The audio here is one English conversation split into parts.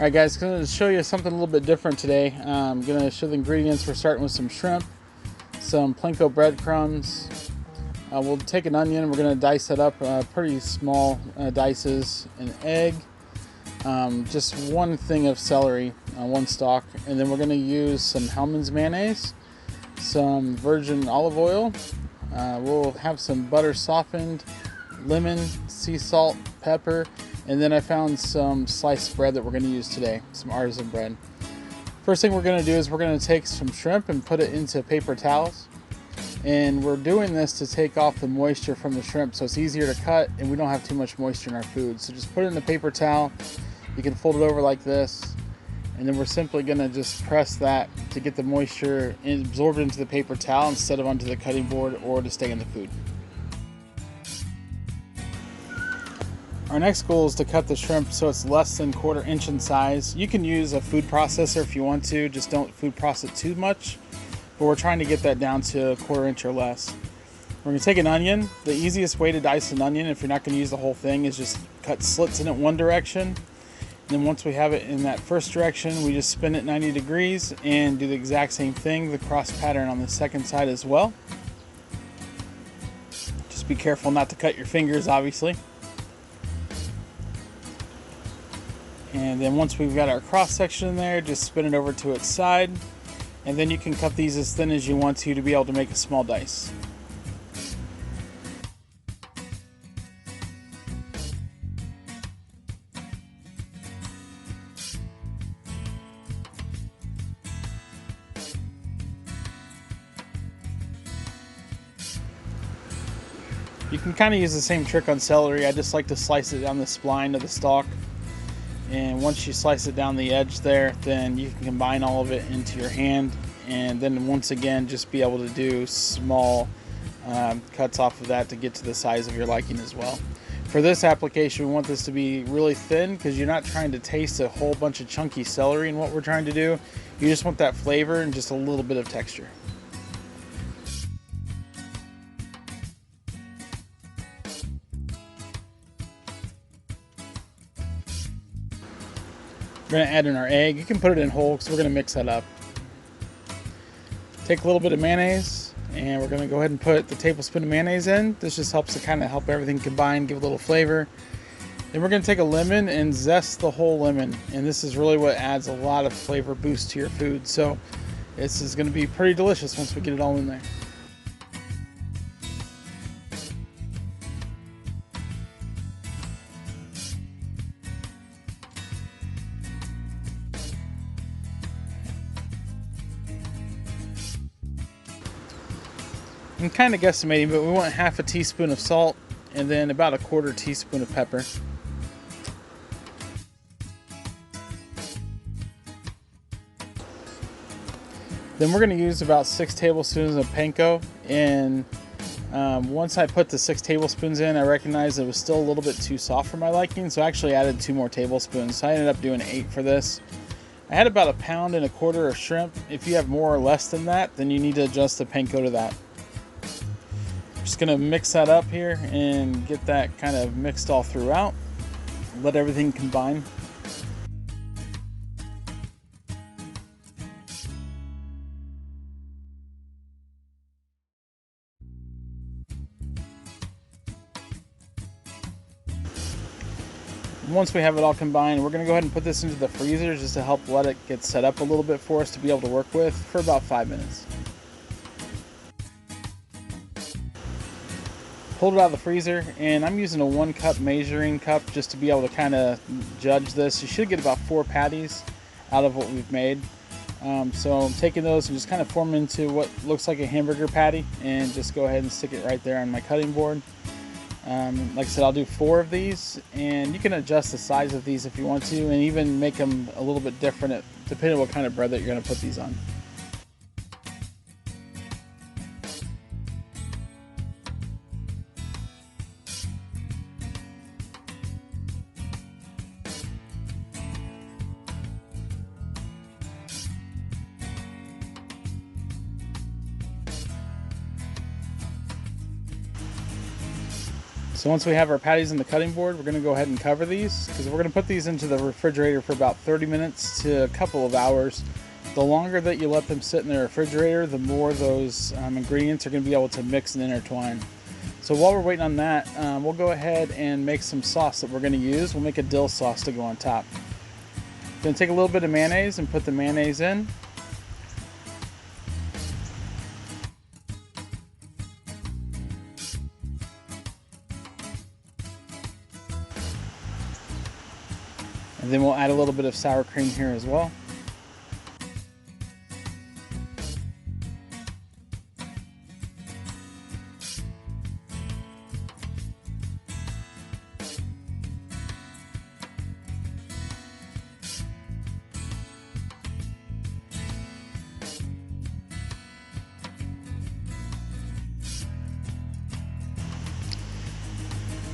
Alright guys, going to show you something a little bit different today. I'm going to show the ingredients. We're starting with some shrimp, some panko breadcrumbs. We'll take an onion, we're going to dice it up pretty small dices, an egg, just one thing of celery, one stalk, and then we're going to use some Hellmann's mayonnaise, some virgin olive oil. We'll have some butter softened, lemon, sea salt, pepper, and then I found some sliced bread that we're going to use today, some artisan bread. First thing we're going to do is we're going to take some shrimp and put it into paper towels. And we're doing this to take off the moisture from the shrimp so it's easier to cut and we don't have too much moisture in our food. So just put it in a paper towel. You can fold it over like this. And then we're simply going to just press that to get the moisture absorbed into the paper towel instead of onto the cutting board or to stay in the food. Our next goal is to cut the shrimp so it's less than 1/4 inch in size. You can use a food processor if you want to, just don't food process it too much. But we're trying to get that down to 1/4 inch or less. We're going to take an onion. The easiest way to dice an onion, if you're not going to use the whole thing, is just cut slits in it one direction. And then once we have it in that first direction, we just spin it 90 degrees and do the exact same thing, the cross pattern on the second side as well. Just be careful not to cut your fingers, obviously. And then once we've got our cross section in there, just spin it over to its side. And then you can cut these as thin as you want to be able to make a small dice. You can kind of use the same trick on celery. I just like to slice it down the spline of the stalk. And once you slice it down the edge there, then you can combine all of it into your hand. And then once again, just be able to do small cuts off of that to get to the size of your liking as well. For this application, we want this to be really thin because you're not trying to taste a whole bunch of chunky celery in what we're trying to do. You just want that flavor and just a little bit of texture. We're going to add in our egg. You can put it in whole because we're going to mix that up. Take a little bit of mayonnaise and we're going to go ahead and put the tablespoon of mayonnaise in. This just helps to kind of help everything combine, give a little flavor. Then we're going to take a lemon and zest the whole lemon. And this is really what adds a lot of flavor boost to your food. So this is going to be pretty delicious once we get it all in there. I'm kind of guesstimating, but we want 1/2 teaspoon of salt and then about 1/4 teaspoon of pepper. Then we're going to use about 6 tablespoons of panko. And once I put the 6 tablespoons in, I recognized it was still a little bit too soft for my liking, so I actually added 2 more tablespoons. So I ended up doing 8 for this. I had about 1.25 pounds of shrimp. If you have more or less than that, then you need to adjust the panko to that. Just going to mix that up here and get that kind of mixed all throughout. Let everything combine. Once we have it all combined, we're going to go ahead and put this into the freezer just to help let it get set up a little bit for us to be able to work with for about 5 minutes. Pulled it out of the freezer, and I'm using a 1 cup measuring cup just to be able to kind of judge this. You should get about 4 patties out of what we've made. So I'm taking those and just kind of form into what looks like a hamburger patty and just go ahead and stick it right there on my cutting board. Like I said, I'll do 4 of these, and you can adjust the size of these if you want to and even make them a little bit different depending on what kind of bread that you're going to put these on. So once we have our patties on the cutting board, we're going to go ahead and cover these because we're going to put these into the refrigerator for about 30 minutes to a couple of hours. The longer that you let them sit in the refrigerator, the more those ingredients are going to be able to mix and intertwine. So while we're waiting on that, we'll go ahead and make some sauce that we're going to use. We'll make a dill sauce to go on top. Going to take a little bit of mayonnaise and put the mayonnaise in. And then we'll add a little bit of sour cream here as well.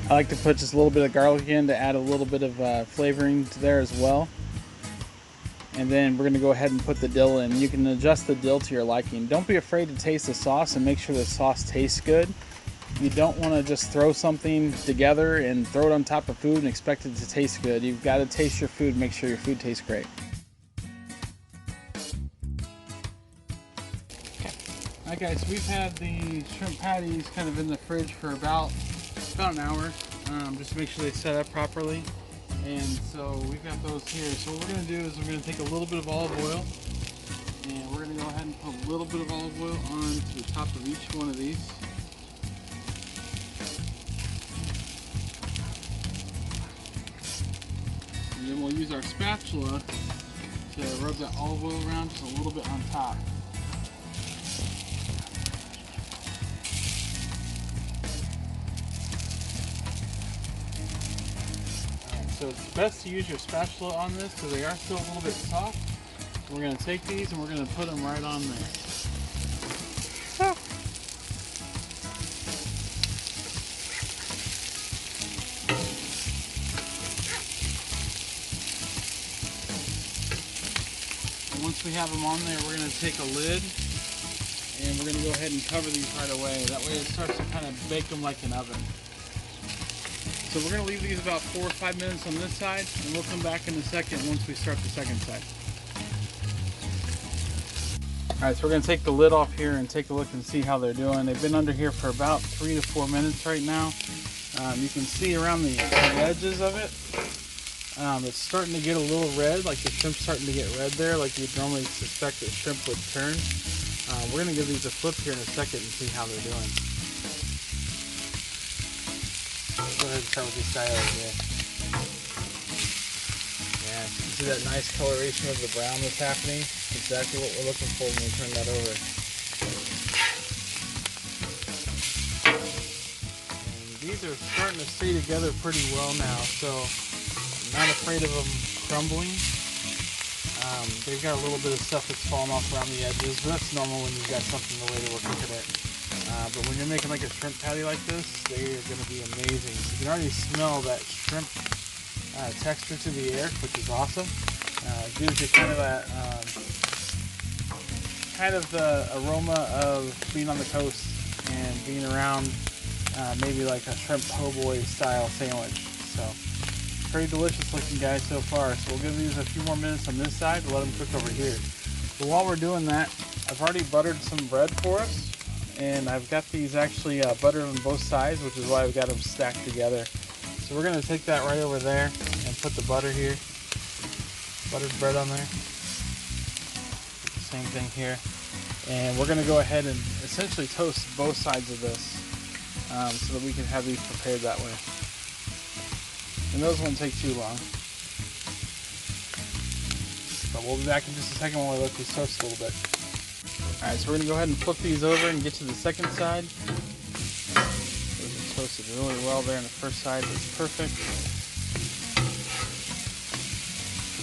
I like to put just a little bit of garlic in to add a little bit of flavoring to there as well. And then we're going to go ahead and put the dill in. You can adjust the dill to your liking. Don't be afraid to taste the sauce and make sure the sauce tastes good. You don't want to just throw something together and throw it on top of food and expect it to taste good. You've got to taste your food and make sure your food tastes great. Alright guys, we've had the shrimp patties kind of in the fridge for about an hour, just to make sure they set up properly. And so we've got those here. So what we're going to do is we're going to take a little bit of olive oil, and we're going to go ahead and put a little bit of olive oil onto the top of each one of these. And then we'll use our spatula to rub that olive oil around just a little bit on top. So it's best to use your spatula on this because they are still a little bit soft. We're going to take these and we're going to put them right on there. And once we have them on there, we're going to take a lid and we're going to go ahead and cover these right away. That way it starts to kind of bake them like an oven. So we're going to leave these about 4 or 5 minutes on this side, and we'll come back in a second once we start the second side. Alright, so we're going to take the lid off here and take a look and see how they're doing. They've been under here for about 3 to 4 minutes right now. You can see around the edges of it, it's starting to get a little red, like the shrimp's starting to get red there, like you'd normally suspect that shrimp would turn. We're going to give these a flip here in a second and see how they're doing. Go ahead and start with this guy over here. Yeah, you see that nice coloration of the brown that's happening? Exactly what we're looking for when we turn that over. And these are starting to stay together pretty well now, so I'm not afraid of them crumbling. They've got a little bit of stuff that's falling off around the edges, but that's normal when you've got something the way that we're cooking it. But when you're making like a shrimp patty like this, they are going to be amazing. You can already smell that shrimp texture to the air, which is awesome. It gives you kind of the aroma of being on the coast and being around maybe like a shrimp po' boy style sandwich. So pretty delicious looking guys so far. So we'll give these a few more minutes on this side to let them cook over here. But while we're doing that, I've already buttered some bread for us. And I've got these actually buttered on both sides, which is why I've got them stacked together. So we're going to take that right over there and put the butter here. Buttered bread on there. Same thing here. And we're going to go ahead and essentially toast both sides of this so that we can have these prepared that way. And those won't take too long. But we'll be back in just a second while we let these toast a little bit. Alright, so we're going to go ahead and flip these over and get to the second side. Those are toasted really well there on the first side. It's perfect.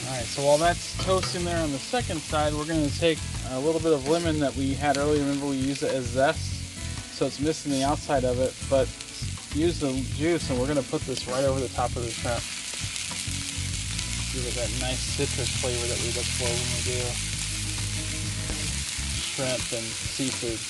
Alright, so while that's toasting there on the second side, we're going to take a little bit of lemon that we had earlier. Remember, we used it as zest, so it's missing the outside of it, but use the juice, and we're going to put this right over the top of the shrimp. Give it that nice citrus flavor that we look for when we do shrimp and seafood.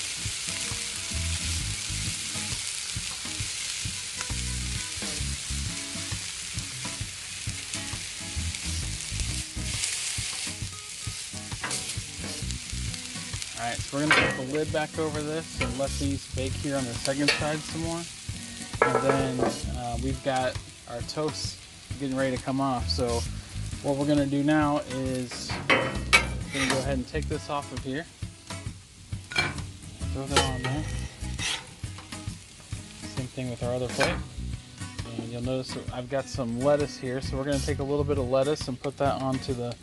Alright, so we're going to put the lid back over this and let these bake here on the second side some more. And then we've got our toast getting ready to come off. So what we're going to do now is we're going to go ahead and take this off of here. Throw that on there. Same thing with our other plate. And you'll notice that I've got some lettuce here. So we're going to take a little bit of lettuce and put that onto the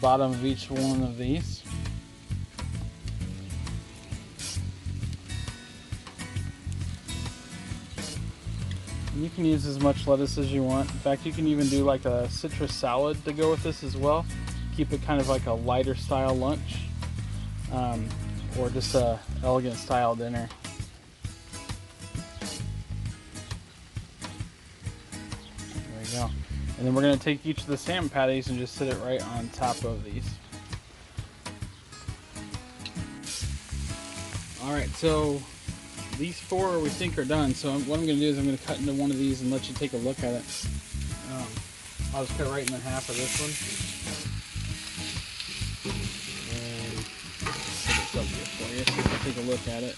bottom of each one of these. You can use as much lettuce as you want. In fact, you can even do like a citrus salad to go with this as well. Keep it kind of like a lighter style lunch, or just a elegant style dinner. There we go. And then we're going to take each of the salmon patties and just sit it right on top of these. Alright, so these 4 we think are done, so what I'm going to do is I'm going to cut into one of these and let you take a look at it. I'll just cut right in the half of this one. And put this up here for you so you can take a look at it.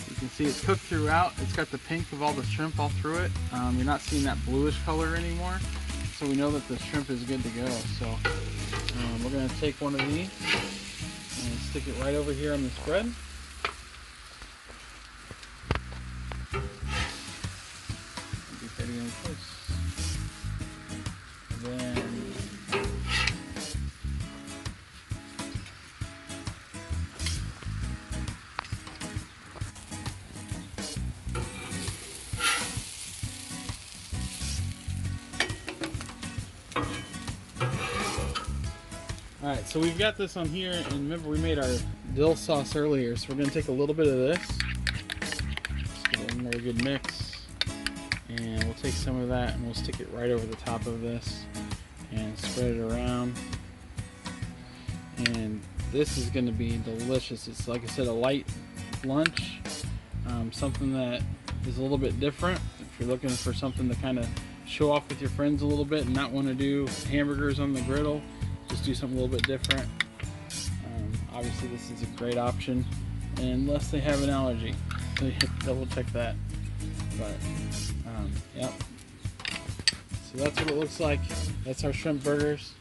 You can see it's cooked throughout. It's got the pink of all the shrimp all through it. You're not seeing that bluish color anymore, so we know that the shrimp is good to go. So we're going to take one of these and stick it right over here on this bread. Alright, so we've got this on here, and remember we made our dill sauce earlier, so we're going to take a little bit of this, just get a really good mix, and we'll take some of that and we'll stick it right over the top of this and spread it around. And this is going to be delicious. It's, like I said, a light lunch, something that is a little bit different. If you're looking for something to kind of show off with your friends a little bit and not want to do hamburgers on the griddle, just do something a little bit different. Obviously this is a great option, unless they have an allergy, so you have to double check that. But yep, so that's what it looks like. That's our shrimp burgers.